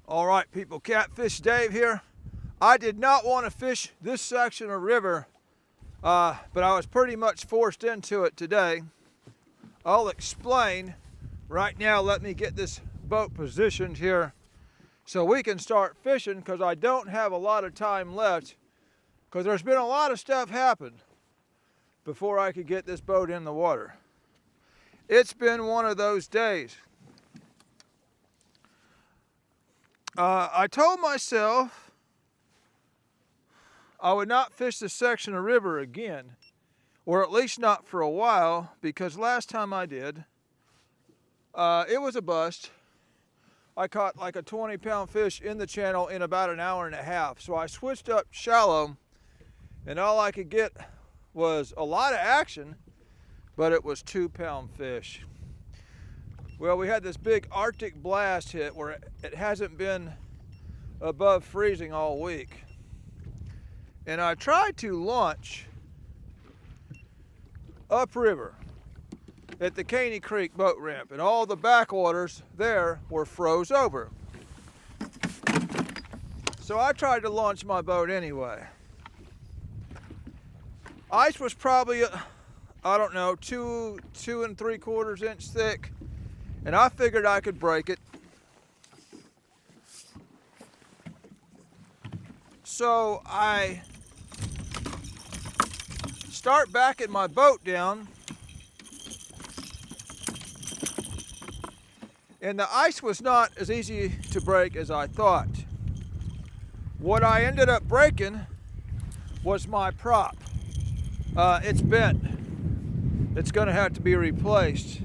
All right, people, Catfish Dave here. I did not want to fish this section of river, but I was pretty much forced into it today. I'll explain. Right now, let me get this boat positioned here so we can start fishing, because I don't have a lot of time left, because there's been a lot of stuff happen before I could get this boat in the water. It's been one of those days. I told myself I would not fish this section of river again, or at least not for a while, because last time I did, it was a bust. I caught like a 20-pound fish in the channel in about an hour and a half. So I switched up shallow, and all I could get was a lot of action, but it was 2-pound fish. Well, we had this big Arctic blast hit where it hasn't been above freezing all week. And I tried to launch upriver at the Caney Creek boat ramp, and all the backwaters there were froze over. So I tried to launch my boat anyway. Ice was probably, I don't know, 2 3/4 inch thick, and I figured I could break it. So I start backing my boat down, and the ice was not as easy to break as I thought. What I ended up breaking was my prop. It's bent. It's going to have to be replaced.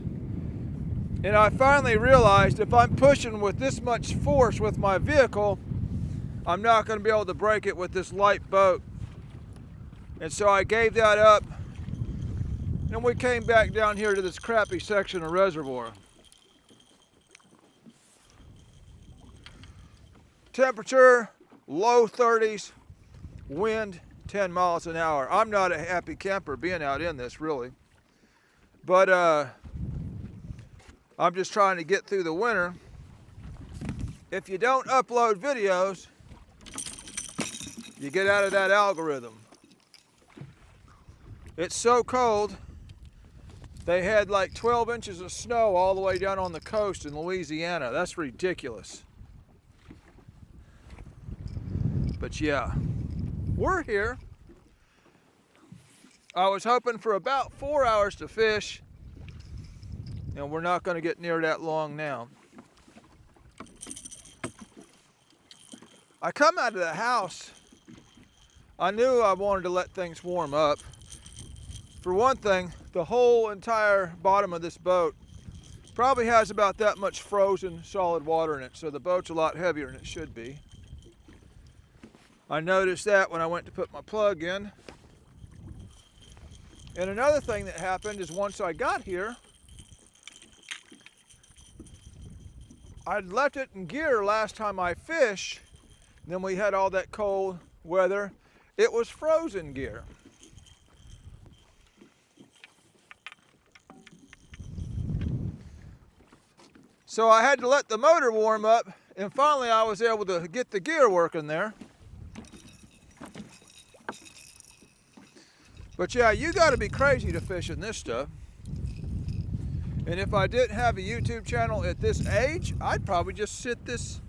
And I finally realized if I'm pushing with this much force with my vehicle, I'm not going to be able to break it with this light boat. And so I gave that up, and we came back down here to this crappy section of reservoir. Temperature, low 30s, wind 10 miles an hour. I'm not a happy camper being out in this, really. But I'm just trying to get through the winter. If you don't upload videos, you get out of that algorithm. It's so cold, they had like 12 inches of snow all the way down on the coast in Louisiana. That's ridiculous. But yeah, we're here. I was hoping for about 4 hours to fish, and we're not going to get near that long now. I come out of the house, I knew I wanted to let things warm up. For one thing, the whole entire bottom of this boat probably has about that much frozen solid water in it, so the boat's a lot heavier than it should be. I noticed that when I went to put my plug in. And another thing that happened is once I got here, I'd left it in gear last time I fished. Then we had all that cold weather. It was frozen gear. So I had to let the motor warm up, and finally I was able to get the gear working there. But yeah, you got to be crazy to fish in this stuff. And if I didn't have a YouTube channel at this age, I'd probably just sit this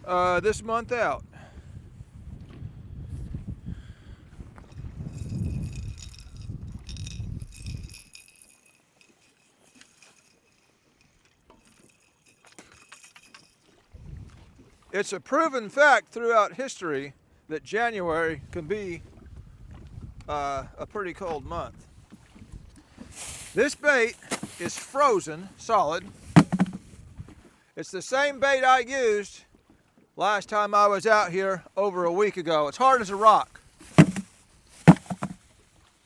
month out. It's a proven fact throughout history that January can be a pretty cold month. This bait is frozen solid. It's the same bait I used last time I was out here over a week ago. It's hard as a rock.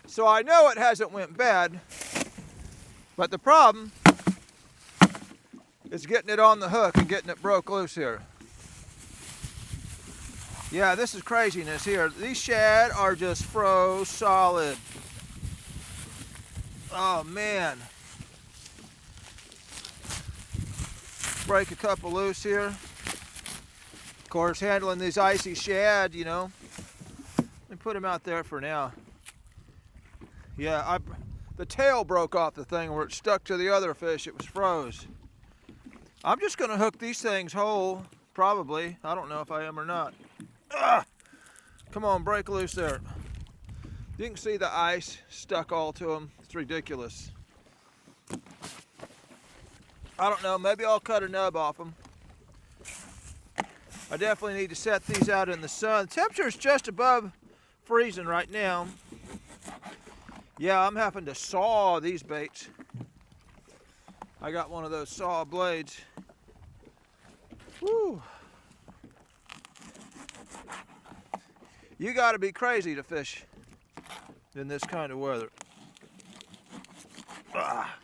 So I know it hasn't went bad, but the problem is getting it on the hook and getting it broke loose here. Yeah, this is craziness here. These shad are just froze solid. Oh man. Break a couple loose here. course, handling these icy shad, you know. Let me put him out there for now. Yeah, the tail broke off the thing where it stuck to the other fish. It was froze. I'm just going to hook these things whole, probably. I don't know if I am or not. Ah! Come on, break loose there. You can see the ice stuck all to them. It's ridiculous. I don't know, maybe I'll cut a nub off them. I definitely need to set these out in the sun. The temperature is just above freezing right now. Yeah, I'm having to saw these baits. I got one of those saw blades. Woo. You got to be crazy to fish in this kind of weather. Ah.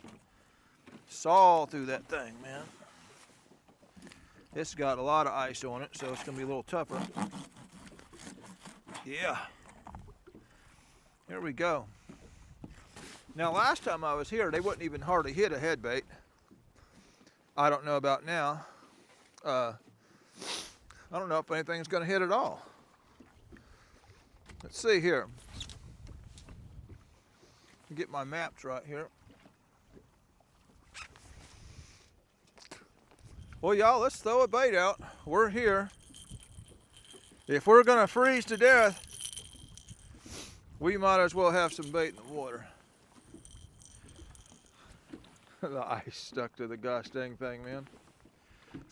Saw through that thing, man. It's got a lot of ice on it, so it's going to be a little tougher. Yeah. Here we go. Now, last time I was here, they wouldn't even hardly hit a head bait. I don't know about now. I don't know if anything's going to hit at all. Let's see here. Get my maps right here. Well, y'all, let's throw a bait out. We're here. If we're going to freeze to death, we might as well have some bait in the water. The ice stuck to the gosh dang thing, man.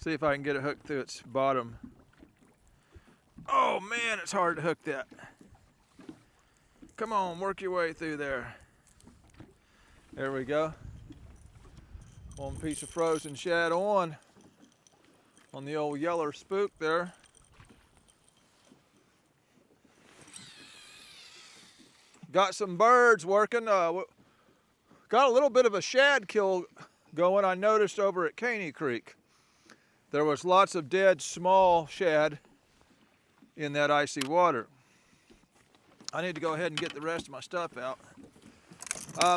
See if I can get it hooked through its bottom. Oh, man, it's hard to hook that. Come on, work your way through there. There we go. One piece of frozen shad on the old yeller spook there. Got some birds working. Got a little bit of a shad kill going, I noticed over at Caney Creek. There was lots of dead small shad in that icy water. I need to go ahead and get the rest of my stuff out.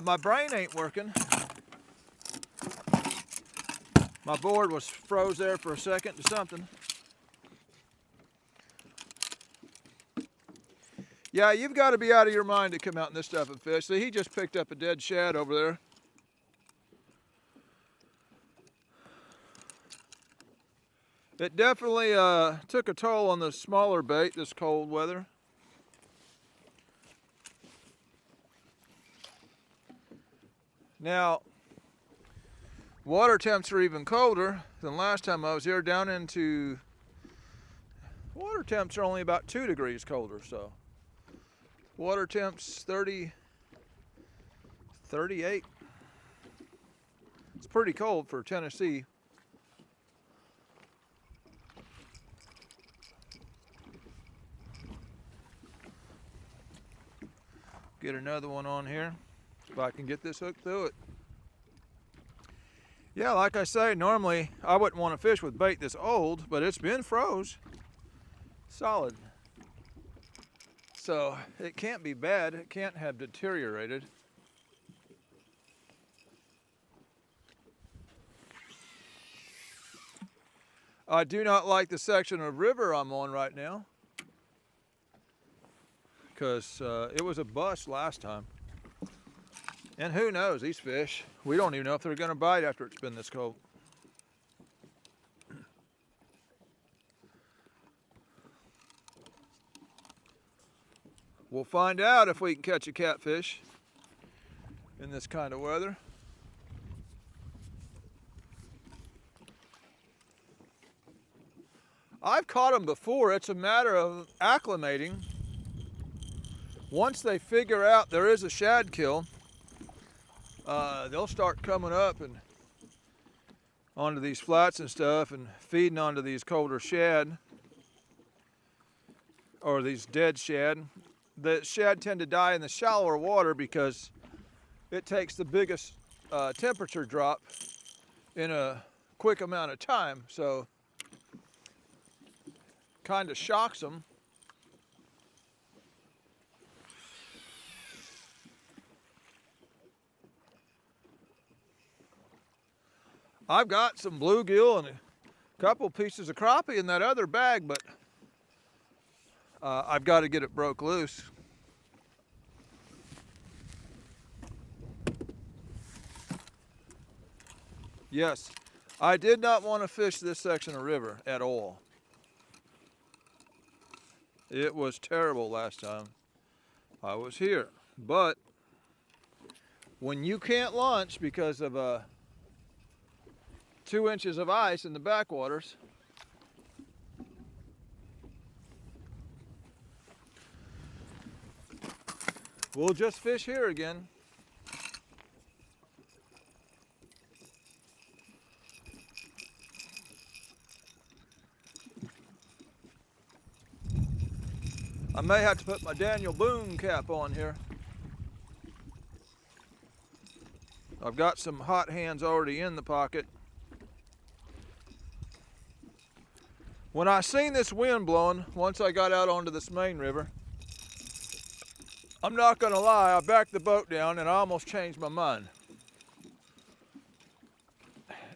My brain ain't working. My board was froze there for a second to something. Yeah, you've got to be out of your mind to come out in this stuff and fish. See, he just picked up a dead shad over there. It definitely took a toll on the smaller bait this cold weather. Now, water temps are even colder than last time I was here, down into, water temps are only about 2 degrees colder, so. Water temps 30, 38. It's pretty cold for Tennessee. Get another one on here, if I can get this hooked through it. Yeah, like I say, normally I wouldn't want to fish with bait this old, but it's been froze solid. So it can't be bad, it can't have deteriorated. I do not like the section of river I'm on right now, because it was a bust last time. And who knows, these fish, we don't even know if they're going to bite after it's been this cold. We'll find out if we can catch a catfish in this kind of weather. I've caught them before. It's a matter of acclimating. Once they figure out there is a shad kill, they'll start coming up and onto these flats and stuff and feeding onto these colder shad, or these dead shad. The shad tend to die in the shallower water because it takes the biggest temperature drop in a quick amount of time, so kind of shocks them. I've got some bluegill and Couple pieces of crappie in that other bag, but I've got to get it broke loose. Yes, I did not want to fish this section of river at all. It was terrible last time I was here. But when you can't launch because of 2 inches of ice in the backwaters, we'll just fish here again. I may have to put my Daniel Boone cap on here. I've got some hot hands already in the pocket. When I seen this wind blowing, once I got out onto this main river, I'm not gonna lie, I backed the boat down and I almost changed my mind.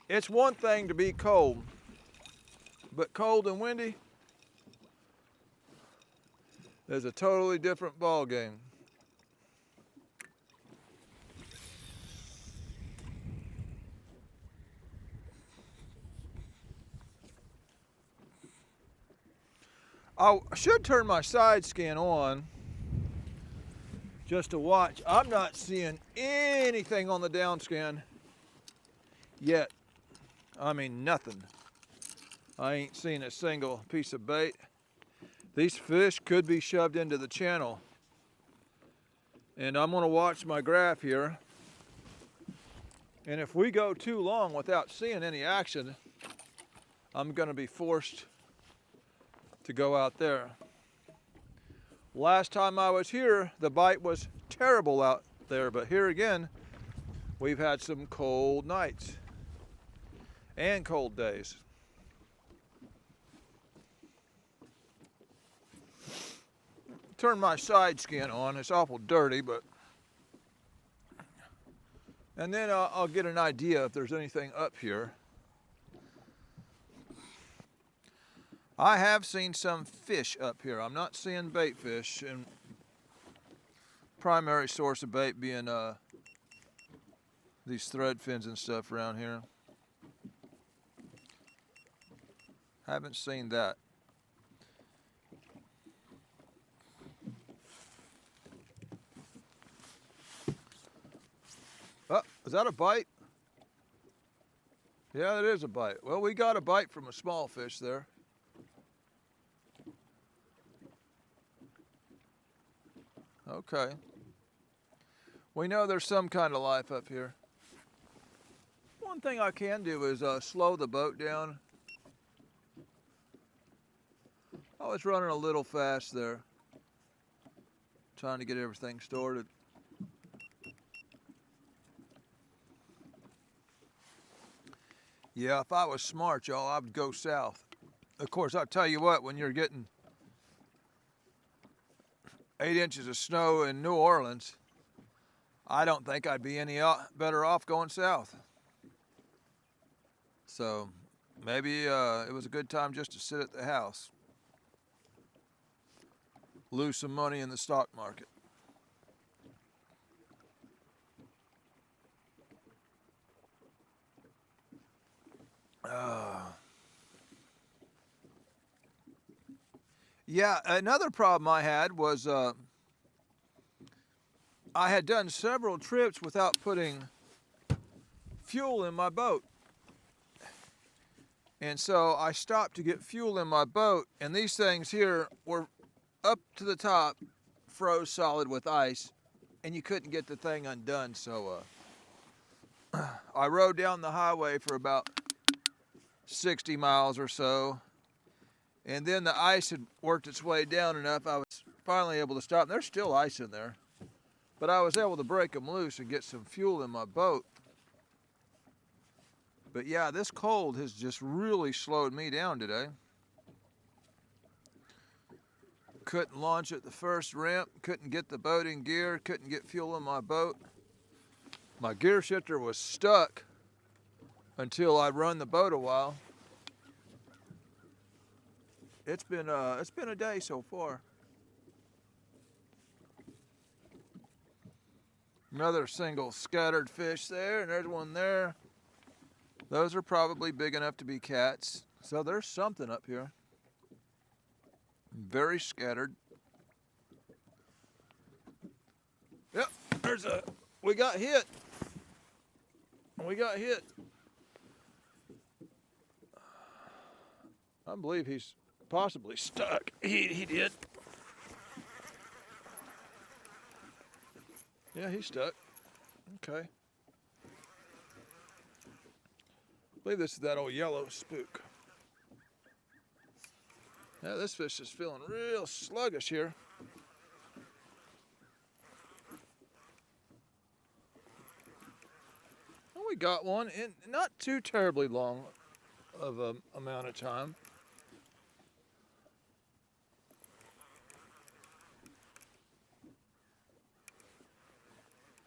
It's one thing to be cold, but cold and windy is a totally different ball game. I should turn my side scan on just to watch. I'm not seeing anything on the down scan yet. I mean, nothing. I ain't seen a single piece of bait. These fish could be shoved into the channel. And I'm gonna watch my graph here. And if we go too long without seeing any action, I'm gonna be forced to go out there. Last time I was here, the bite was terrible out there, but here again, we've had some cold nights and cold days. Turn my side scan on. It's awful dirty, but and then I'll get an idea if there's anything up here. I have seen some fish up here. I'm not seeing bait fish, and primary source of bait being these thread fins and stuff around here. Haven't seen that. Oh, is that a bite? Yeah, that is a bite. Well, we got a bite from a small fish there. Okay. We know there's some kind of life up here. One thing I can do is slow the boat down. I was running a little fast there, trying to get everything started. Yeah, if I was smart, y'all, I would go south. Of course, I'll tell you what, when you're getting 8 inches of snow in New Orleans, I don't think I'd be any better off going south. So maybe it was a good time just to sit at the house, lose some money in the stock market. Yeah, another problem I had was I had done several trips without putting fuel in my boat. And so I stopped to get fuel in my boat, and these things here were up to the top, froze solid with ice, and you couldn't get the thing undone. So I rode down the highway for about 60 miles or so, and then the ice had worked its way down enough, I was finally able to stop. And there's still ice in there, but I was able to break them loose and get some fuel in my boat. But yeah, this cold has just really slowed me down today. Couldn't launch at the first ramp, couldn't get the boat in gear, couldn't get fuel in my boat. My gear shifter was stuck until I run the boat a while. It's been a day so far. Another single scattered fish there, and there's one there. Those are probably big enough to be cats. So there's something up here. Very scattered. Yep, we got hit. We got hit. I believe he's possibly stuck. He did. Yeah, he's stuck. Okay. I believe this is that old yellow spook. Yeah, this fish is feeling real sluggish here. Well, we got one in not too terribly long of an amount of time.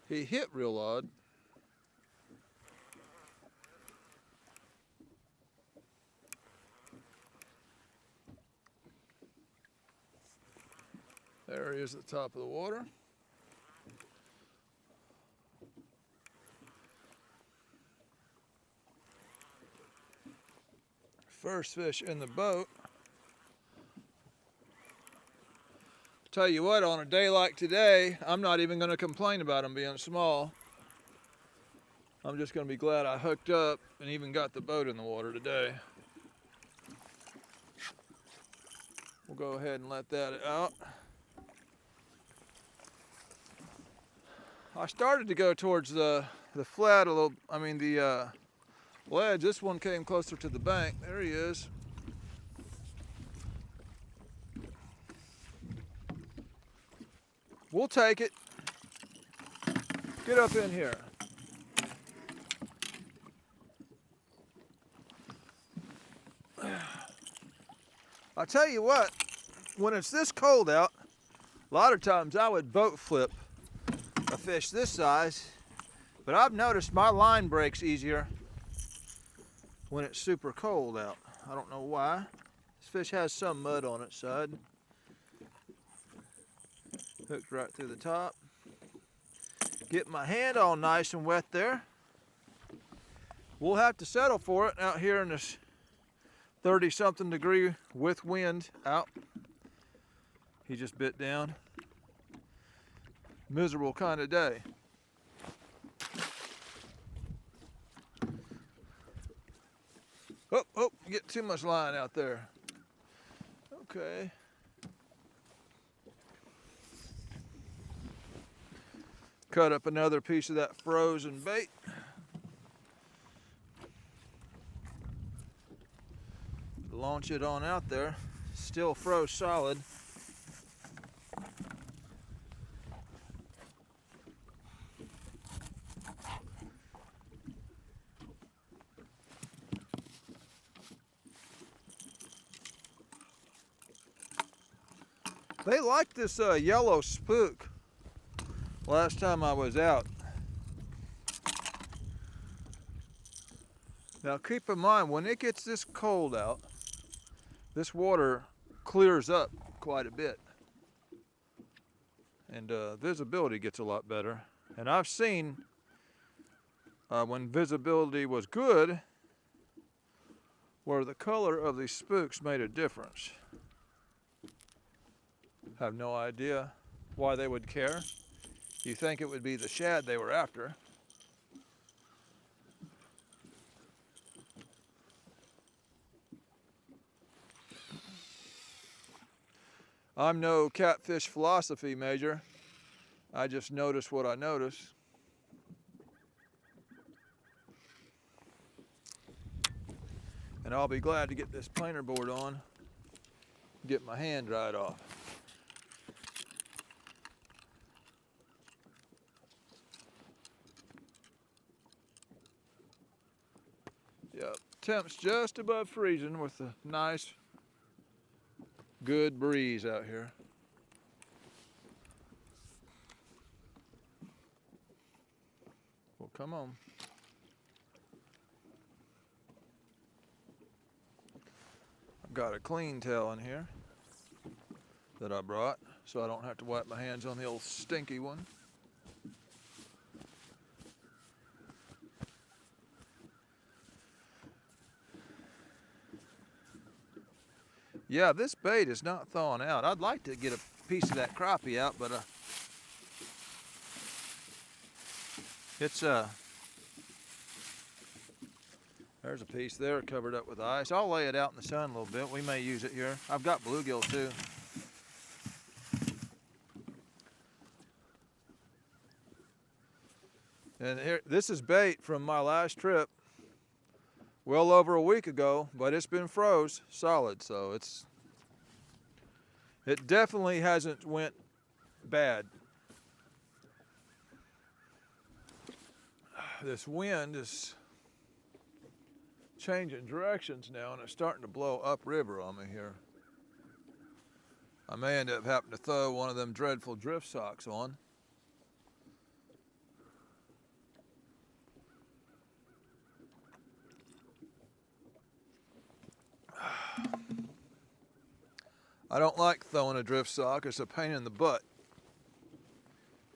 He hit real odd. There he is at the top of the water. First fish in the boat. Tell you what, on a day like today, I'm not even going to complain about them being small. I'm just going to be glad I hooked up and even got the boat in the water today. We'll go ahead and let that out. I started to go towards the flat a little, the ledge. This one came closer to the bank. There he is. We'll take it. Get up in here. I tell you what, when it's this cold out, a lot of times I would boat flip a fish this size, but I've noticed my line breaks easier when it's super cold out. I don't know why. This fish has some mud on its side. Hooked right through the top. Get my hand all nice and wet there. We'll have to settle for it out here in this 30-something degree with wind out. He just bit down. Miserable kind of day. Oh, you get too much line out there. Okay. Cut up another piece of that frozen bait. Launch it on out there. Still froze solid. They liked this yellow spook last time I was out. Now keep in mind, when it gets this cold out, this water clears up quite a bit. And visibility gets a lot better. And I've seen when visibility was good, where the color of these spooks made a difference. I have no idea why they would care. You think it would be the shad they were after. I'm no catfish philosophy major. I just notice what I notice. And I'll be glad to get this planer board on, get my hand dried off. Yep, temps just above freezing with a nice, good breeze out here. Well, come on. I'm got a clean towel in here that I brought, so I don't have to wipe my hands on the old stinky one. Yeah, this bait is not thawing out. I'd like to get a piece of that crappie out, but it's there's a piece there covered up with ice. I'll lay it out in the sun a little bit. We may use it here. I've got bluegill too. And here, this is bait from my last trip, well over a week ago, but it's been froze solid, so it definitely hasn't went bad. This wind is changing directions now, and it's starting to blow upriver on me here. I may end up having to throw one of them dreadful drift socks on. I don't like throwing a drift sock. It's a pain in the butt.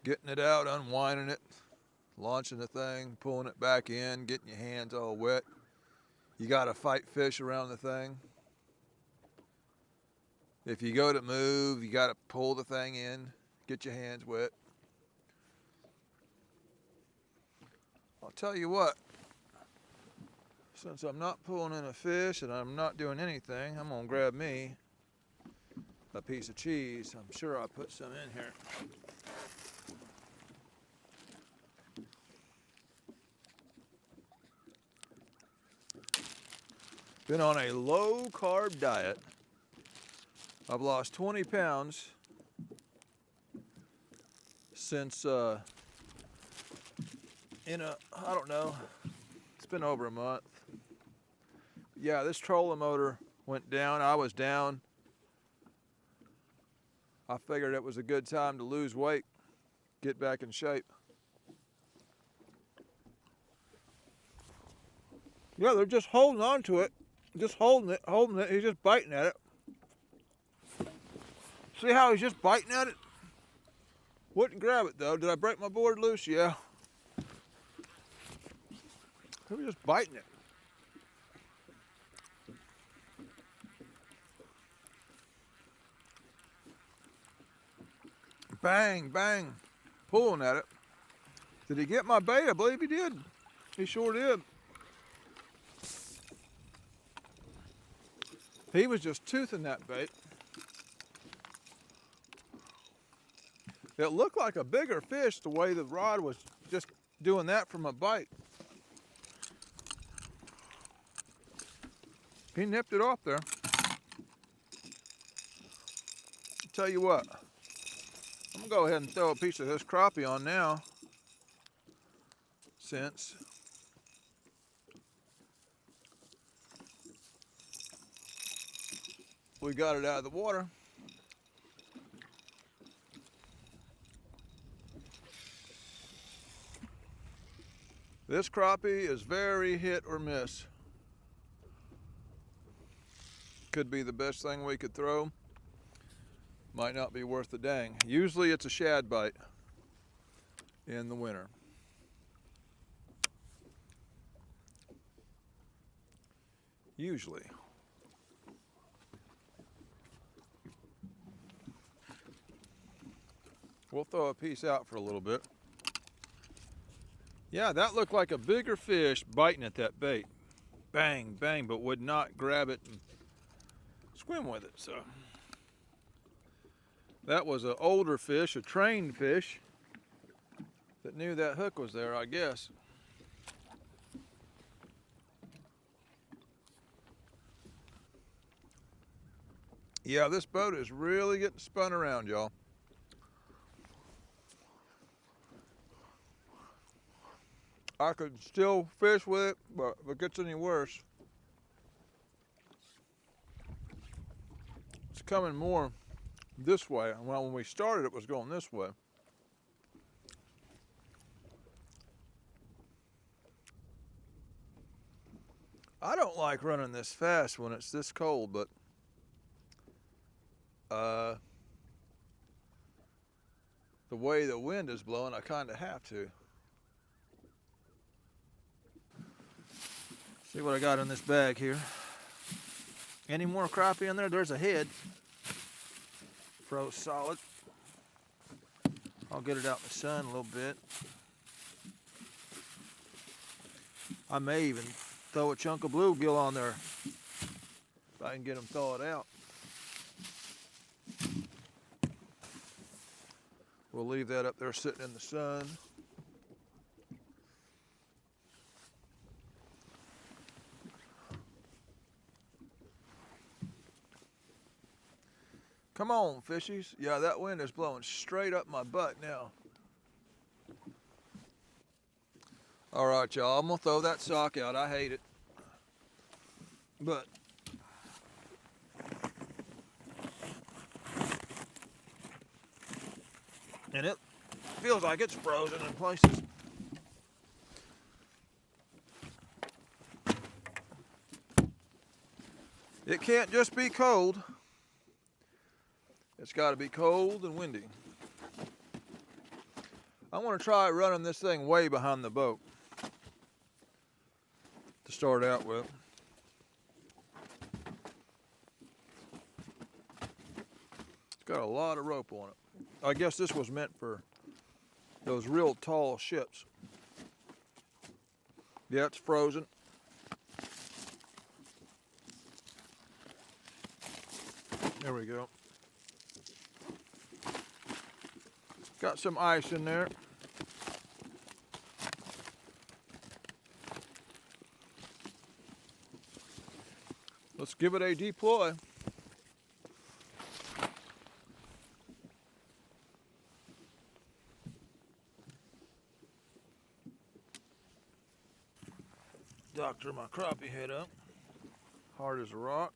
Getting it out, unwinding it, launching the thing, pulling it back in, getting your hands all wet. You gotta fight fish around the thing. If you go to move, you gotta pull the thing in, get your hands wet. I'll tell you what, since I'm not pulling in a fish and I'm not doing anything, I'm gonna grab me a piece of cheese. I'm sure I put some in here. Been on a low carb diet. I've lost 20 pounds since I don't know, it's been over a month. Yeah, this trolling motor went down. I was down. I figured it was a good time to lose weight, get back in shape. Yeah, they're just holding on to it. Just holding it. He's just biting at it. See how he's just biting at it? Wouldn't grab it though. Did I break my board loose? Yeah. He was just biting it. Bang, bang, pulling at it. Did he get my bait? I believe he did. He sure did. He was just toothing that bait. It looked like a bigger fish the way the rod was just doing that from a bite. He nipped it off there. Tell you what, I'm gonna go ahead and throw a piece of this crappie on now, since we got it out of the water. This crappie is very hit or miss. Could be the best thing we could throw. Might not be worth the dang. Usually it's a shad bite in the winter. Usually. We'll throw a piece out for a little bit. Yeah, that looked like a bigger fish biting at that bait. Bang, bang, but would not grab it and swim with it. So that was an older fish, a trained fish that knew that hook was there, I guess. Yeah, this boat is really getting spun around, y'all. I could still fish with it, but if it gets any worse, it's coming more this way. Well, when we started, it was going this way. I don't like running this fast when it's this cold, but the way the wind is blowing, I kind of have to. See what I got in this bag here. Any more crappie in there? There's a head. Froze solid. I'll get it out in the sun a little bit. I may even throw a chunk of bluegill on there if I can get them thawed out. We'll leave that up there sitting in the sun. Come on, fishies. Yeah, that wind is blowing straight up my butt now. All right, y'all, I'm gonna throw that sock out. I hate it. But and it feels like it's frozen in places. It can't just be cold. It's got to be cold and windy. I want to try running this thing way behind the boat to start out with. It's got a lot of rope on it. I guess this was meant for those real tall ships. Yeah, it's frozen. There we go. Got some ice in there. Let's give it a deploy. Doctor my crappie head up. Hard as a rock.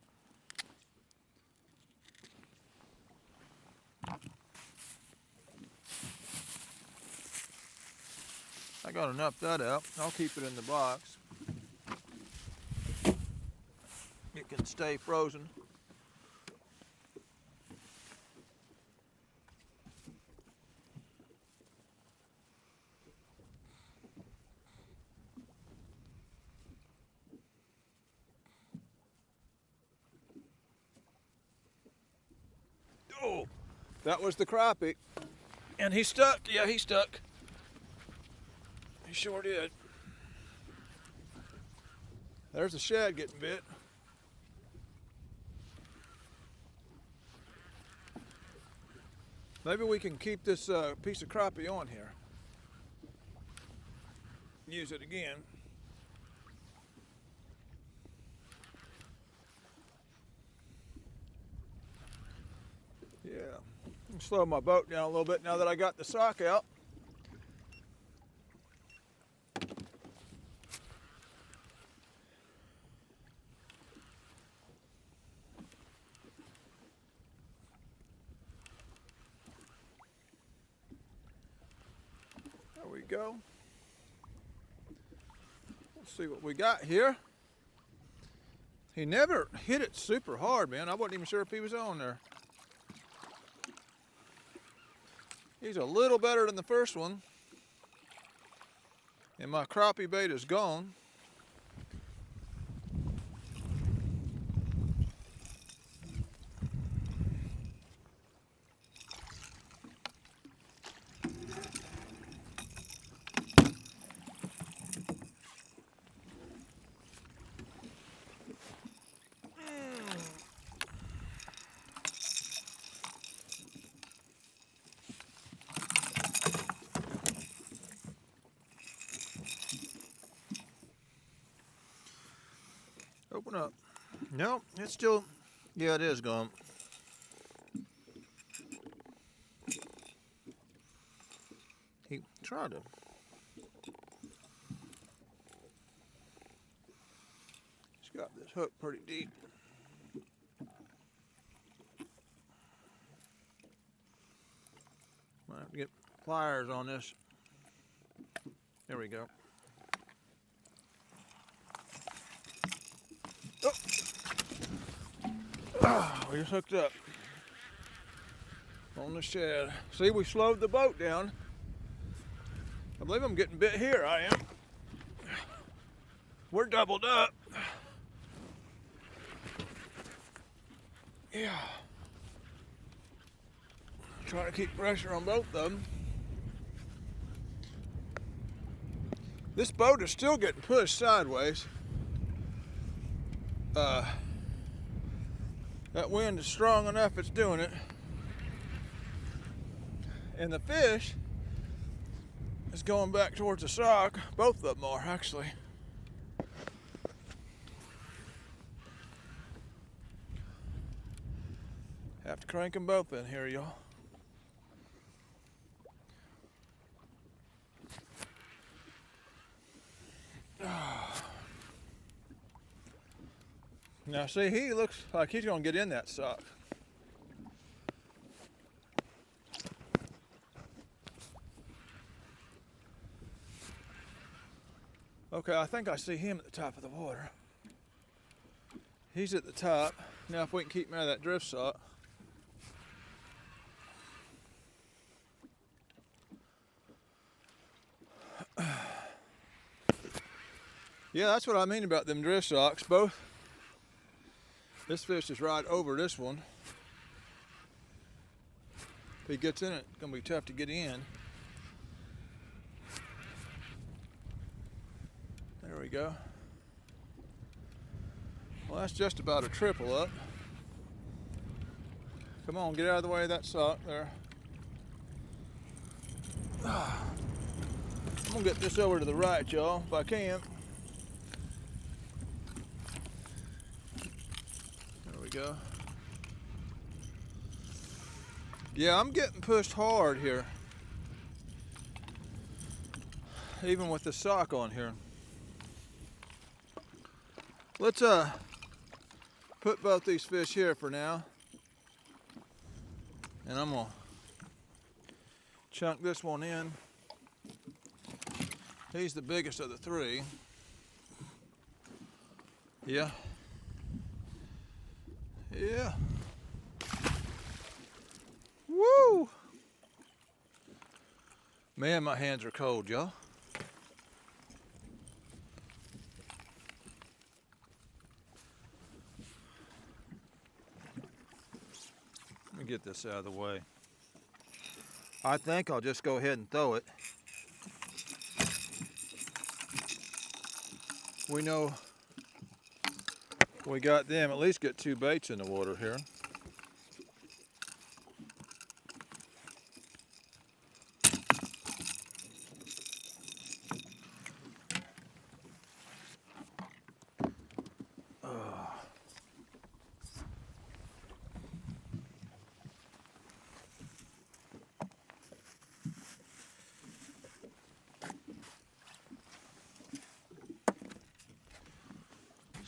I got enough that out. I'll keep it in the box. It can stay frozen. Oh, that was the crappie. And he stuck. Yeah, he stuck. He sure did. There's the shad getting bit. Maybe we can keep this piece of crappie on here. Use it again. Yeah. Slow my boat down a little bit now that I got the sock out. There we go. Let's see what we got here. He never hit it super hard, man. I wasn't even sure if he was on there. He's a little better than the first one. And my crappie bait is gone. Open up. No, it's still, yeah, it is gone. He tried to. He's got this hook pretty deep. Might have to get pliers on this. There we go. Oh, we're hooked up. on the shed. See, we slowed the boat down. I believe I'm getting bit here. I am. We're doubled up. Yeah. Trying to keep pressure on both of them. This boat is still getting pushed sideways. That wind is strong enough, it's doing it. And the fish is going back towards the sock. Both of them are, actually. Have to crank them both in here, y'all. Now see, he looks like he's gonna get in that sock. Okay, I think I see him at the top of the water. He's at the top. Now if we can keep him out of that drift sock. Yeah, that's what I mean about them drift socks. Both. This fish is right over this one. If he gets in it, it's gonna be tough to get in. There we go. Well, that's just about a triple up. Come on, get out of the way of that sock there. I'm gonna get this over to the right, y'all, if I can. There we go. Yeah, I'm getting pushed hard here. Even with the sock on here. Let's put both these fish here for now. And I'm gonna chunk this one in. He's the biggest of the three. Yeah. Yeah. Woo! Man, my hands are cold, y'all. Let me get this out of the way. I think I'll just go ahead and throw it. We know we got them, at least get 2 baits in the water here.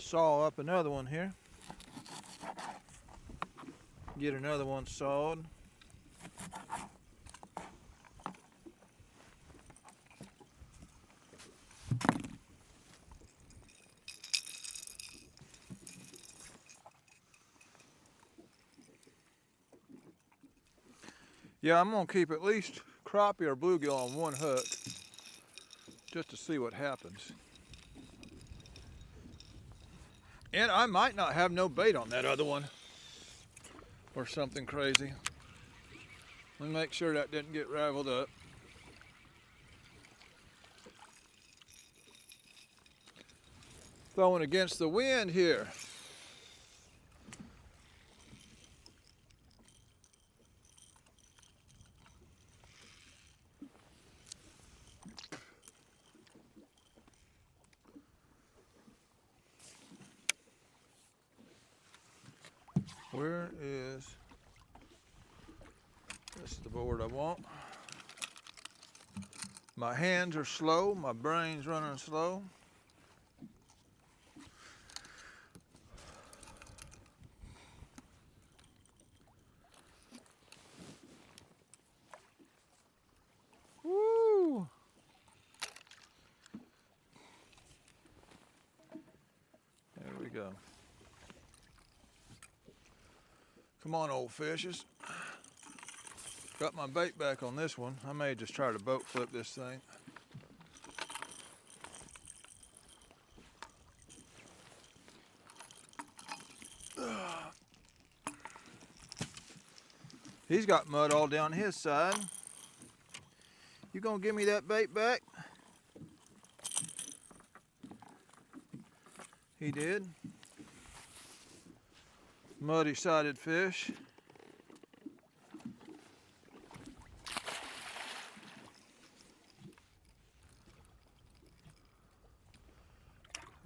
Saw up another one here. Get another one sawed. Yeah, I'm gonna keep at least crappie or bluegill on one hook just to see what happens. And I might not have no bait on that other one or something crazy. Let me make sure that didn't get raveled up. Throwing against the wind here. Where is, this is the board I want. My hands are slow, my brain's running slow. Woo! There we go. Come on, old fishes. Got my bait back on this one. I may just try to boat flip this thing. He's got mud all down his side. You gonna give me that bait back? He did. Muddy sided fish.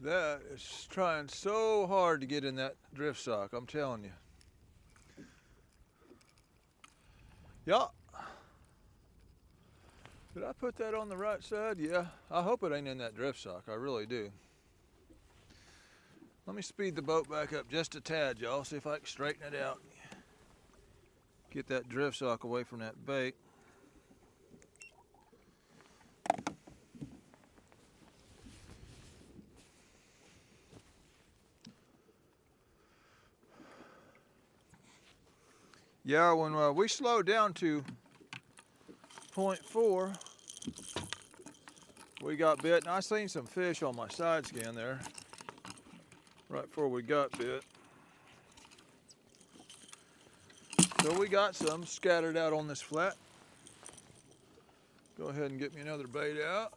That is trying so hard to get in that drift sock, I'm telling you. Yeah. Did I put that on the right side? Yeah. I hope it ain't in that drift sock. I really do. Let me speed the boat back up just a tad, y'all. See if I can straighten it out. Get that drift sock away from that bait. Yeah, when we slowed down to 0.4, we got bit, and I seen some fish on my side scan there right before we got bit. So we got some scattered out on this flat. Go ahead and get me another bait out.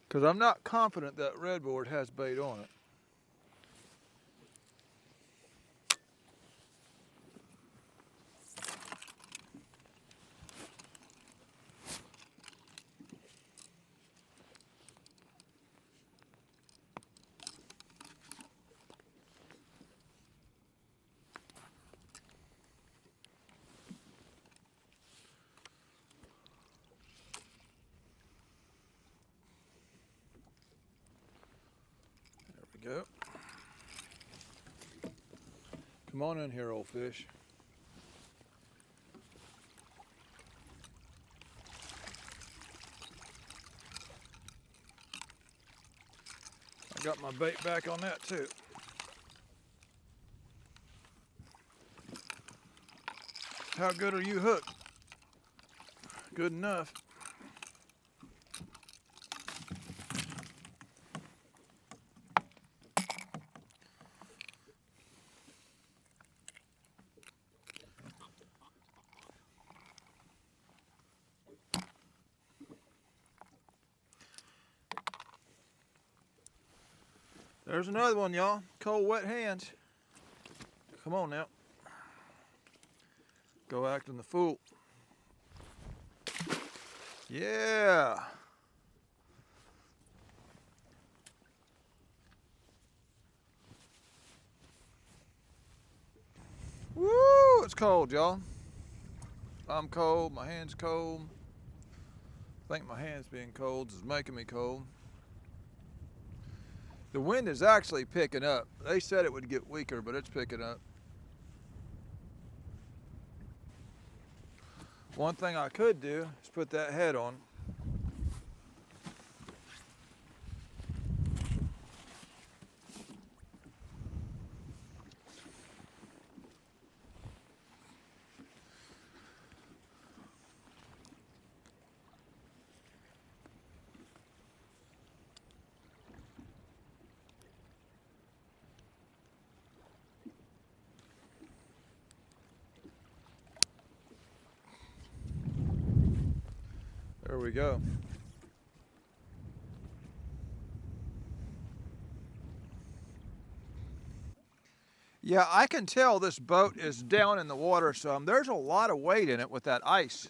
Because I'm not confident that redboard has bait on it. Go. Come on in here, old fish. I got my bait back on that too. How good are you hooked? Good enough. There's another one, y'all. Cold, wet hands. Come on now. Go acting the fool. Yeah. Woo, it's cold, y'all. I'm cold, my hand's cold. I think my hand's being cold is making me cold. The wind is actually picking up. They said it would get weaker, but it's picking up. One thing I could do is put that head on. There we go. Yeah, I can tell this boat is down in the water some. There's a lot of weight in it with that ice.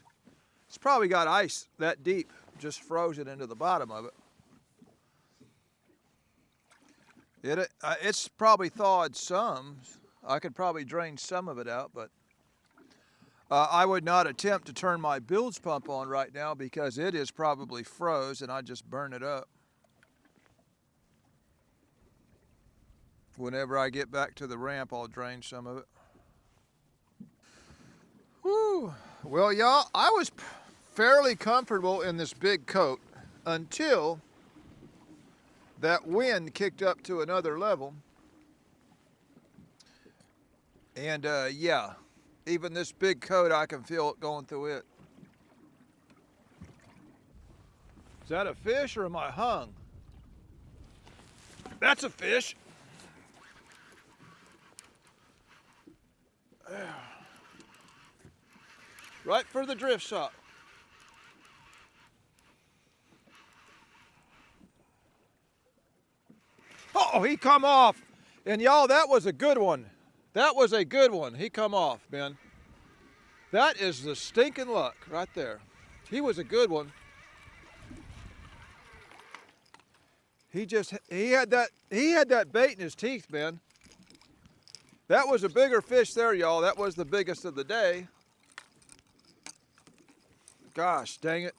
It's probably got ice that deep, just froze it into the bottom of it. It's probably thawed some. I could probably drain some of it out, but I would not attempt to turn my bilge pump on right now because it is probably froze and I just burn it up. Whenever I get back to the ramp, I'll drain some of it. Whew. Well, y'all, I was fairly comfortable in this big coat until that wind kicked up to another level. And yeah, even this big coat, I can feel it going through it. Is that a fish or am I hung? That's a fish. Right for the drift shot. Oh, he come off. And y'all, that was a good one. That was a good one. He come off, Ben. That is the stinking luck right there. He was a good one. He had that bait in his teeth, Ben. That was a bigger fish there, y'all. That was the biggest of the day. Gosh, dang it.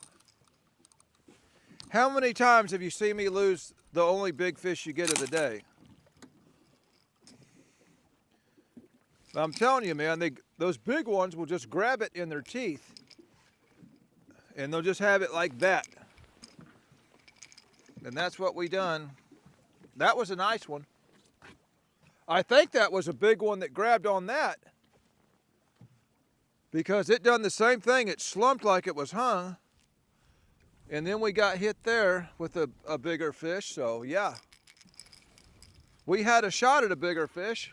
How many times have you seen me lose the only big fish you get of the day? I'm telling you, man, those big ones will just grab it in their teeth and they'll just have it like that. And that's what we done. That was a nice one. I think that was a big one that grabbed on that because it done the same thing. It slumped like it was hung. And then we got hit there with a bigger fish. So yeah, we had a shot at a bigger fish.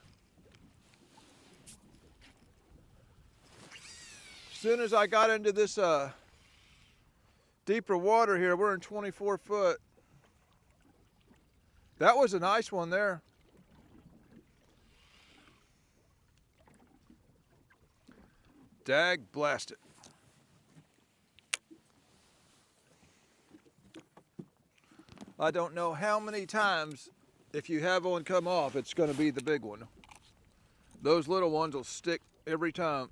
As soon as I got into this deeper water here, we're in 24 foot. That was a nice one there. Dag blast it. I don't know how many times, if you have one come off, it's going to be the big one. Those little ones will stick every time.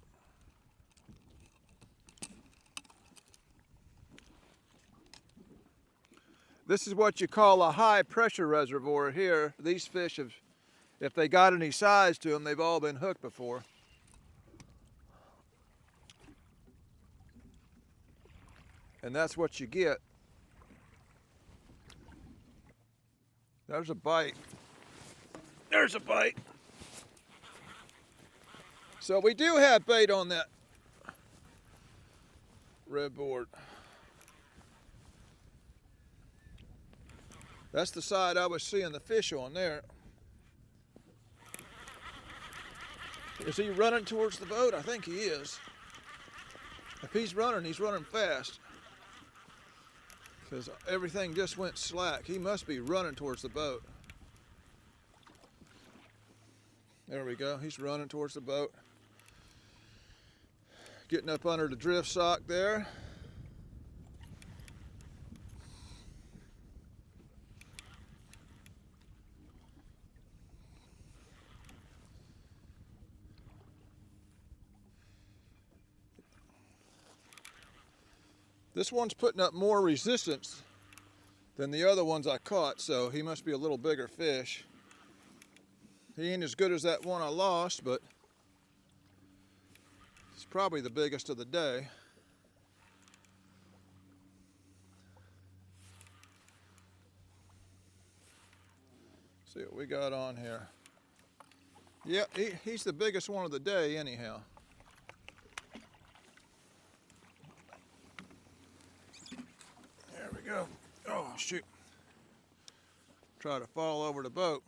This is what you call a high pressure reservoir here. These fish have, if they got any size to them, they've all been hooked before. And that's what you get. There's a bite. There's a bite. So we do have bait on that red board. That's the side I was seeing the fish on there. Is he running towards the boat? I think he is. If he's running fast. Because everything just went slack. He must be running towards the boat. There we go. He's running towards the boat. Getting up under the drift sock there. This one's putting up more resistance than the other ones I caught, so he must be a little bigger fish. He ain't as good as that one I lost, but it's probably the biggest of the day. See what we got on here. Yeah, he's the biggest one of the day anyhow. Go. Oh shoot. Try to fall over the boat.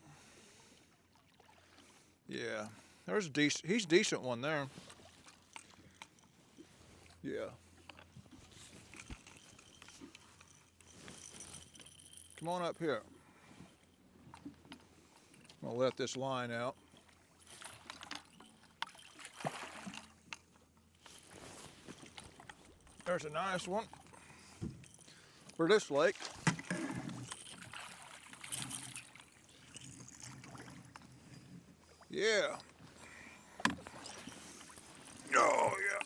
Yeah. There's he's a decent one there. Yeah. Come on up here. I'm gonna let this line out. There's a nice one for this lake. Yeah. Oh, yeah.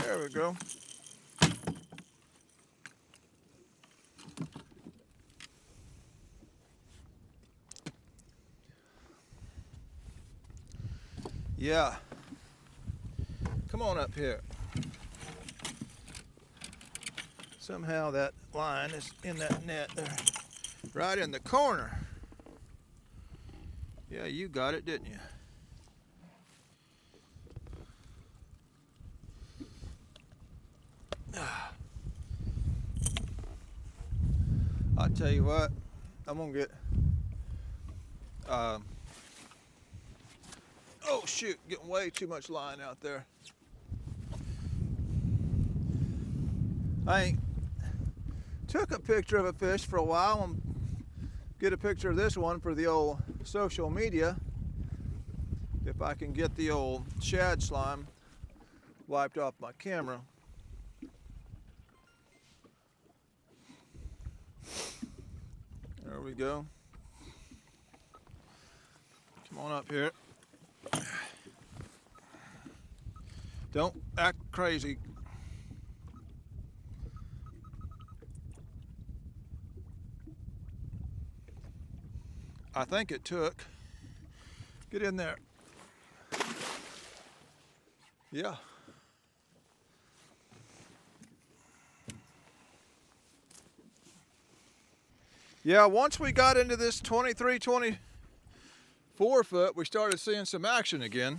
There we go. Yeah. Come on up here. Somehow that line is in that net there, right in the corner. Yeah, you got it, didn't you? I'll tell you what, I'm gonna get, oh shoot, getting way too much line out there. I ain't took a picture of a fish for a while and get a picture of this one for the old social media. If I can get the old shad slime wiped off my camera. There we go. Come on up here. Don't act crazy. I think it took. Get in there. Yeah. Yeah, once we got into this 23, 24 foot, we started seeing some action again.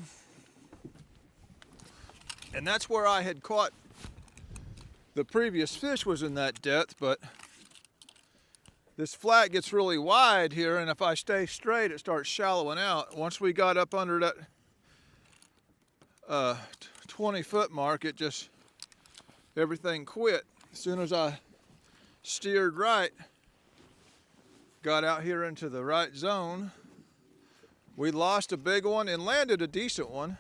And that's where I had caught the previous fish, was in that depth, but this flat gets really wide here, and if I stay straight, it starts shallowing out. Once we got up under that 20-foot mark, it just, everything quit. As soon as I steered right, got out here into the right zone, we lost a big one and landed a decent one.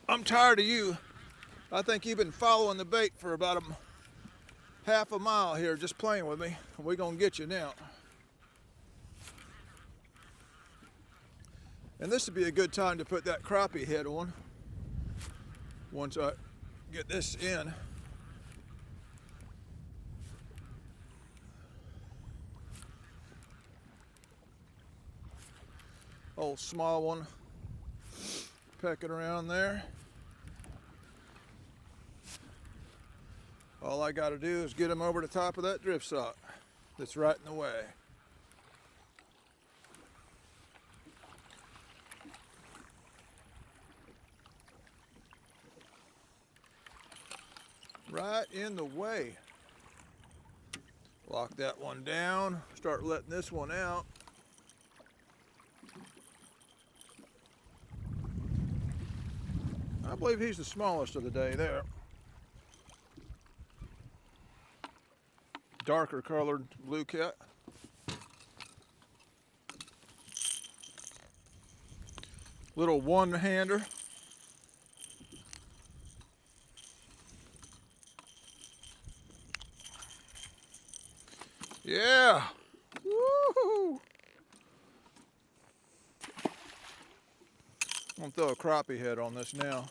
I'm tired of you. I think you've been following the bait for about half a mile here, just playing with me. We're gonna get you now. And this would be a good time to put that crappie head on once I get this in. Old small one pecking around there. All I got to do is get him over the top of that drift sock that's right in the way. Right in the way. Lock that one down, start letting this one out. I believe he's the smallest of the day there. Darker colored blue cat. Little one-hander. Yeah. Woo-hoo. I'm gonna throw a crappie head on this now.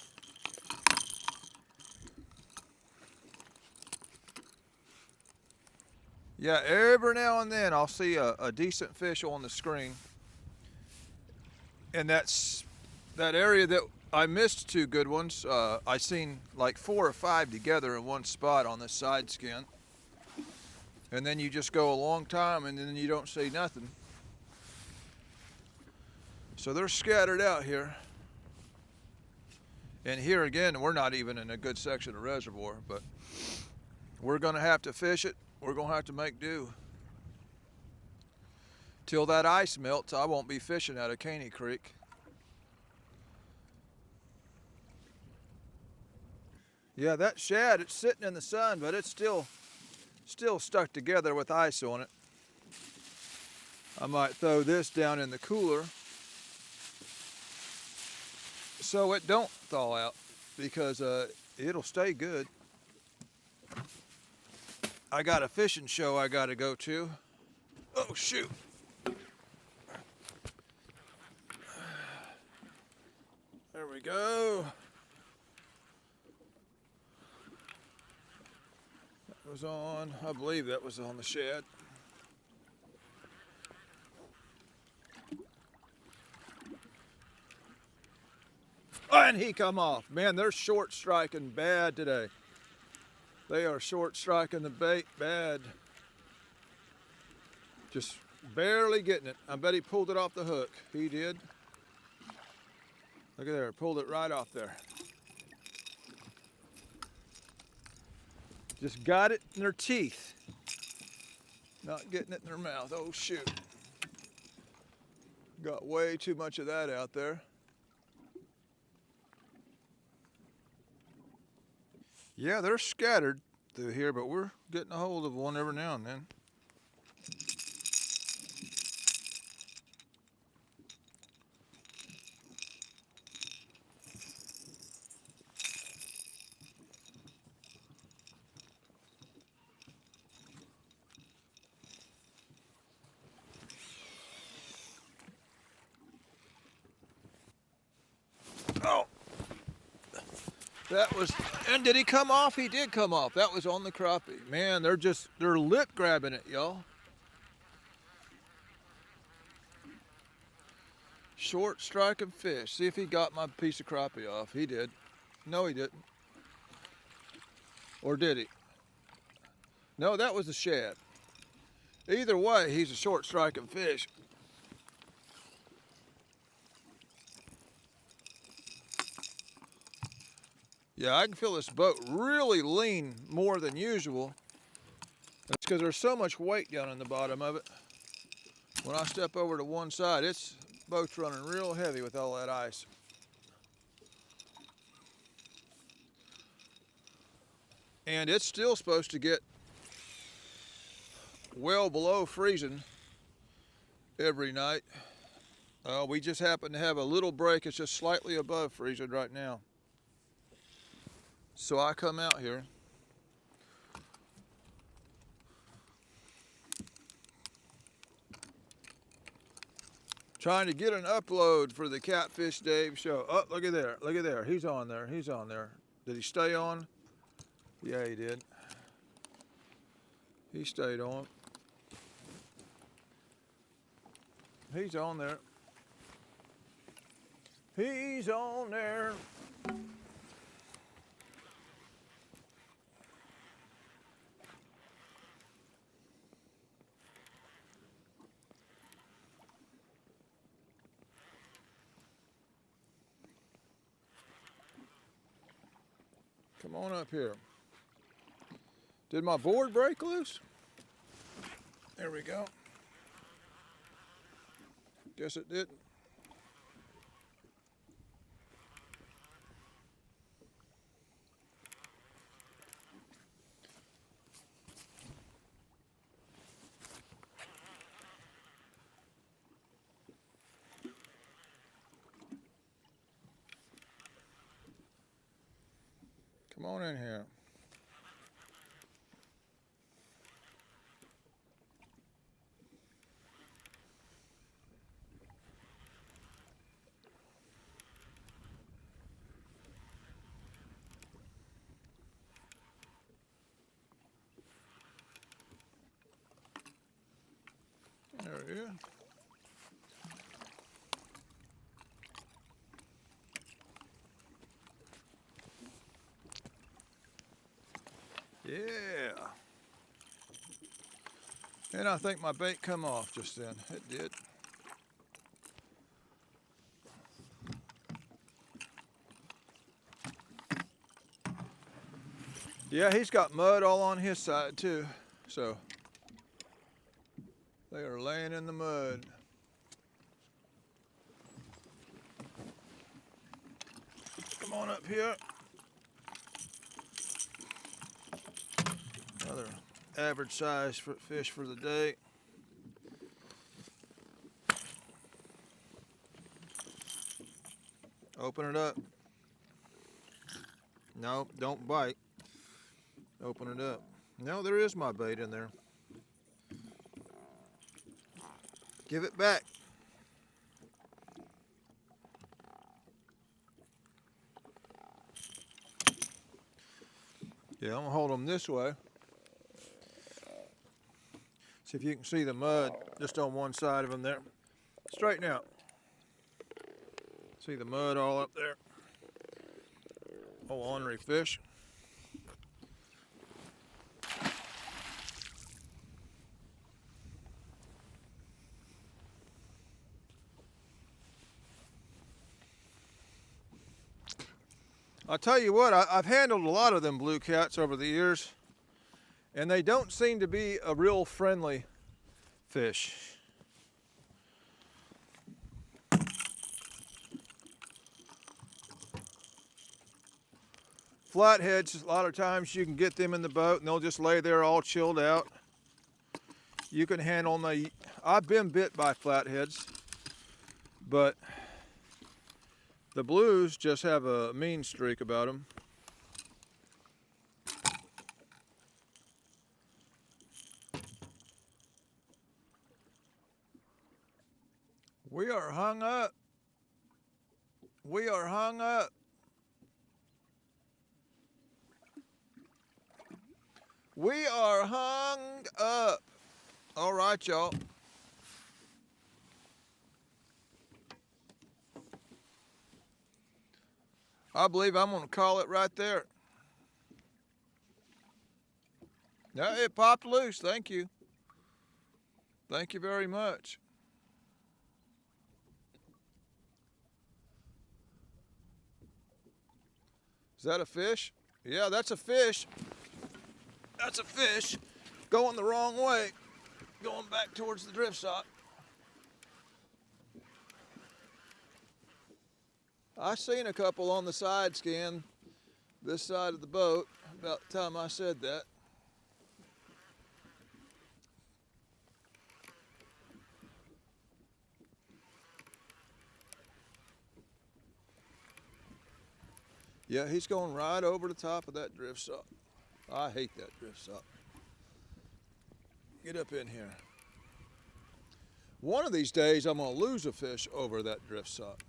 Yeah, every now and then I'll see a decent fish on the screen. And that's that area that I missed two good ones. I seen like 4 or 5 together in one spot on this side skin. And then you just go a long time and then you don't see nothing. So they're scattered out here. And here again, we're not even in a good section of reservoir, but we're gonna have to fish it. We're gonna have to make do. Till that ice melts, I won't be fishing out of Caney Creek. Yeah, that shad, it's sitting in the sun, but it's still stuck together with ice on it. I might throw this down in the cooler so it don't thaw out, because it'll stay good. I got a fishing show I gotta go to. Oh shoot. There we go. That was on, I believe that was on the shad. And he come off. Man, they're short striking bad today. They are short striking the bait bad. Just barely getting it. I bet he pulled it off the hook. He did. Look at there, pulled it right off there. Just got it in their teeth. Not getting it in their mouth. Oh shoot. Got way too much of that out there. Yeah, they're scattered through here, but we're getting a hold of one every now and then. Oh, that was, and did he come off? He did come off. That was on the crappie. Man, they're lip grabbing it, y'all. Short striking fish. See if he got my piece of crappie off. He did. No, he didn't. Or did he? No, that was a shad. Either way, he's a short striking fish. Yeah, I can feel this boat really lean more than usual. That's because there's so much weight down in the bottom of it. When I step over to one side, boat's running real heavy with all that ice. And it's still supposed to get well below freezing every night. We just happen to have a little break. It's just slightly above freezing right now. So I come out here. Trying to get an upload for the Catfish Dave show. Oh, look at there. Look at there. He's on there. He's on there. Did he stay on? Yeah, he did. He stayed on. He's on there. He's on there. Come on up here. Did my board break loose? There we go. Guess it didn't. Come on in here. There it is. Yeah. And I think my bait come off just then. It did. Yeah, he's got mud all on his side too. So they are laying in the mud. Come on up here. Another average size fish for the day. Open it up. No, don't bite. Open it up. No, there is my bait in there. Give it back. Yeah, I'm gonna hold them this way. See if you can see the mud just on one side of them there. Straighten out. See the mud all up there. Oh, ornery fish. I'll tell you what, I've handled a lot of them blue cats over the years, and they don't seem to be a real friendly fish. Flatheads, a lot of times you can get them in the boat and they'll just lay there all chilled out. You can handle them. I've been bit by flatheads, but the blues just have a mean streak about them. We are hung up. We are hung up. We are hung up. All right, y'all. I believe I'm going to call it right there. Yeah, it popped loose. Thank you. Thank you very much. Is that a fish? Yeah, that's a fish. That's a fish going the wrong way, going back towards the drift sock. I seen a couple on the side scan this side of the boat about the time I said that. Yeah, he's going right over the top of that drift sock. I hate that drift sock. Get up in here. One of these days I'm going to lose a fish over that drift sock.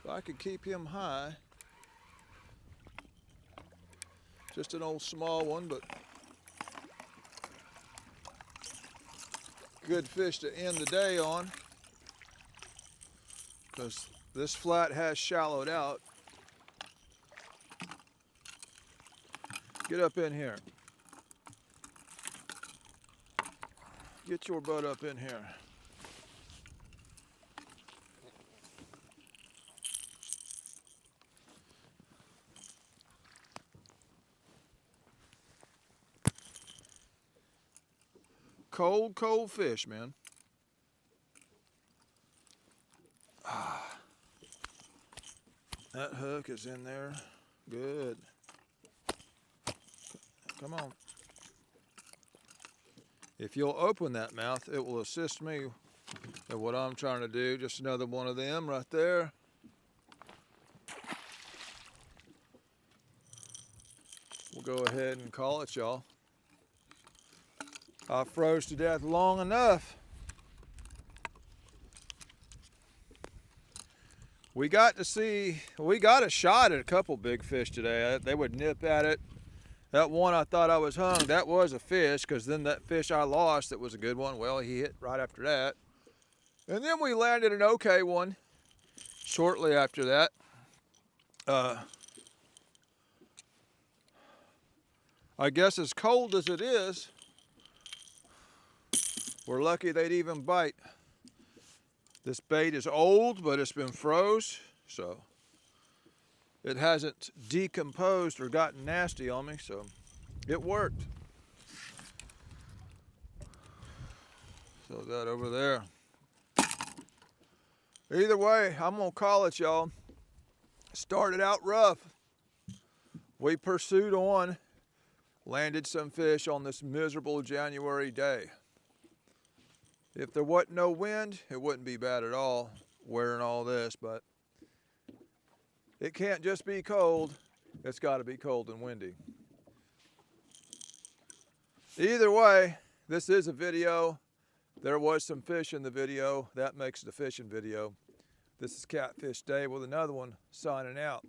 If I could keep him high. Just an old small one, but good fish to end the day on, because this flat has shallowed out. Get up in here. Get your butt up in here. Cold, cold fish, man. Ah. That hook is in there. Good. Come on. If you'll open that mouth, it will assist me in what I'm trying to do. Just another one of them right there. We'll go ahead and call it, y'all. I froze to death long enough. We got a shot at a couple big fish today. They would nip at it. That one I thought I was hung, that was a fish, because then that fish I lost that was a good one, well, he hit right after that. And then we landed an okay one shortly after that. I guess as cold as it is, we're lucky they'd even bite. This bait is old, but it's been froze, so it hasn't decomposed or gotten nasty on me, so it worked. So that over there. Either way, I'm gonna call it, y'all. Started out rough. We pursued on, landed some fish on this miserable January day. If there wasn't no wind, it wouldn't be bad at all, wearing all this, but it can't just be cold, it's gotta be cold and windy. Either way, this is a video. There was some fish in the video. That makes the fishing video. This is Catfish Dave with another one, signing out.